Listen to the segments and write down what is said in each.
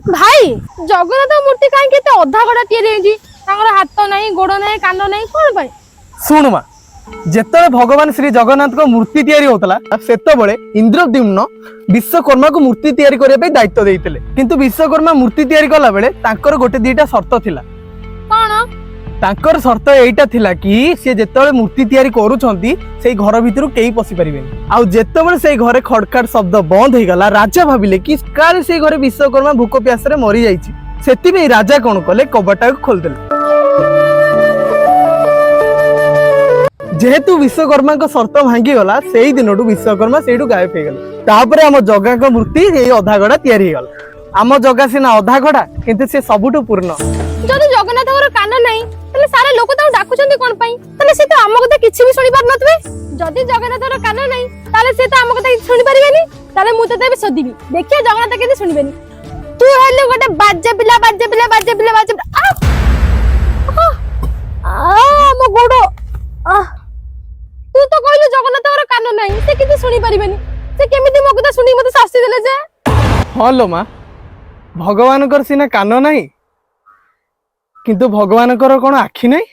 भाई जगन्नाथ मूर्ति कहीं अधा गड़ा तैयारी हाथ ना गोड़ ना कान ना कौन पाई शुण माँ जेतबे भगवान श्री जगन्नाथ को मूर्ति तैयारी होतला सेतबेले इंद्रद्युम्न विश्वकर्मा को मूर्ति तैयारी करने पे दायित्व देइतिले किंतु विश्वकर्मा मूर्ति तैयारी कला बेले तांकर गोटे दीटा शर्त थिला कौन तांकर शर्त एटा थिला कि से जेतबेले मूर्ति तैयारी करूछंती सेई घर भितरु केही पसी परिबेनी आ जेतबेले सेई घरे खड़खड़ शब्द बंद हो गला राजा भाबिले कि काल सेई घरे विश्वकर्मा भूख प्यास रे मरि जाईची सेति में राजा कोन कले कबाटा को खोल देले जेहेतु विश्वकर्मा को शर्त भांगी गला सेई दिनटू विश्वकर्मा सेइटू गायब हो गला तापरे हम जगा को मूर्ति एई अधा गड़ा तैयारी हो गला आम जगा सिना अधा गड़ा किंतु से सबुटू पूर्ण जदि जगन्नाथ कान नहीं तले सारे लोक ताऊ डाकुचंती कोन पई तले से तो हम कथा किछि भी सुनि पार नथबे जदि जगन्नाथ कान नहीं तले से तो हम कथा सुनि परिबेनी तले मु तते सदिबी देखिए जगन्नाथ केते सुनिबेनी तू हेले गोटे बाजे पिला आ मो गोडो तू तो कहलु जगन्नाथ कान नहीं से किछि सुनि परिबेनी से केमिति मो कथा सुनि मते शास्ति देले जे हां लो मां भगवान कर सिना कान नहीं किंतु भगवान कर कोन आखि नहीं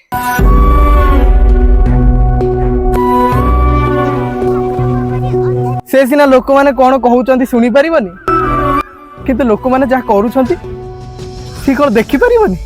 से सिना लोक माने कोन कहउचंती सुनि परिबनी किंतु लोक माने जा करूछंती सी कोन देखि परिबनी।